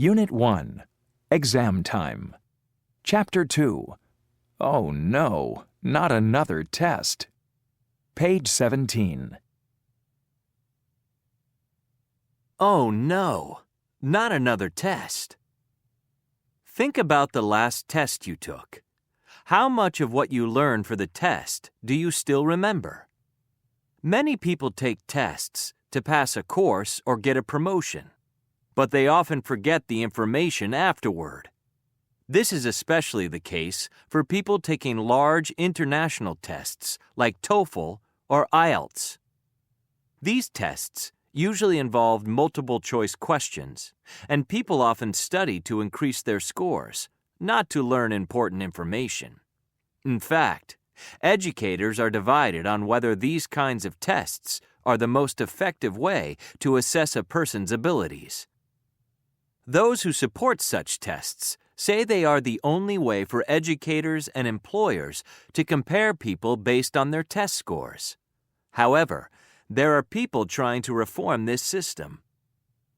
Unit 1, Exam Time. Chapter 2, Oh no, not another test. Page 17. Oh no, not another test. Think about the last test you took. How much of what you learned for the test do you still remember? Many people take tests to pass a course or get a promotion, but they often forget the information afterward. This is especially the case for people taking large international tests like TOEFL or IELTS. These tests usually involve multiple-choice questions, and people often study to increase their scores, not to learn important information. In fact, educators are divided on whether these kinds of tests are the most effective way to assess a person's abilities. Those who support such tests say they are the only way for educators and employers to compare people based on their test scores. However, there are people trying to reform this system.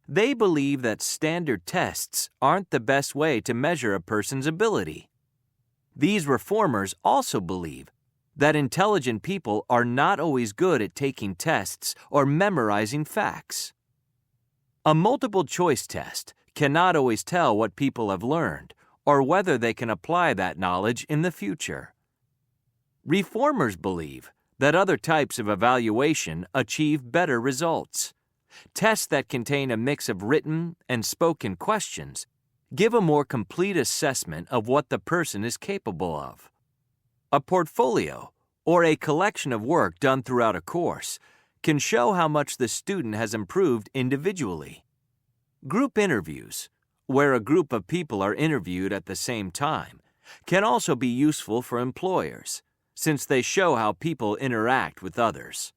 They believe that standard tests aren't the best way to measure a person's ability. These reformers also believe that intelligent people are not always good at taking tests or memorizing facts. A multiple-choice test cannot always tell what people have learned or whether they can apply that knowledge in the future. Reformers believe that other types of evaluation achieve better results. Tests that contain a mix of written and spoken questions give a more complete assessment of what the person is capable of. A portfolio, or a collection of work done throughout a course, can show how much the student has improved individually. Group interviews, where a group of people are interviewed at the same time, can also be useful for employers, since they show how people interact with others.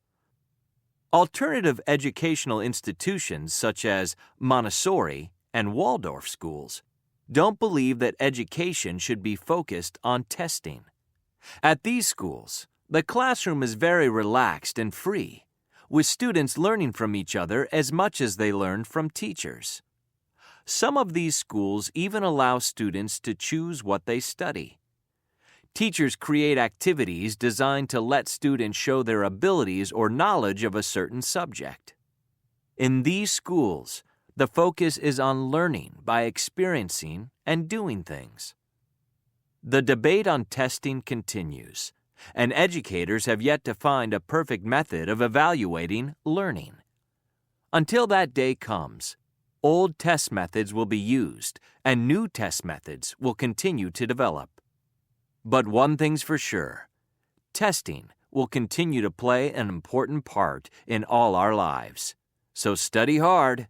Alternative educational institutions such as Montessori and Waldorf schools don't believe that education should be focused on testing. At these schools, the classroom is very relaxed and free, with students learning from each other as much as they learn from teachers. Some of these schools even allow students to choose what they study. Teachers create activities designed to let students show their abilities or knowledge of a certain subject. In these schools, the focus is on learning by experiencing and doing things. The debate on testing continues, and educators have yet to find a perfect method of evaluating learning. Until that day comes, old test methods will be used, and new test methods will continue to develop. But one thing's for sure, testing will continue to play an important part in all our lives. So study hard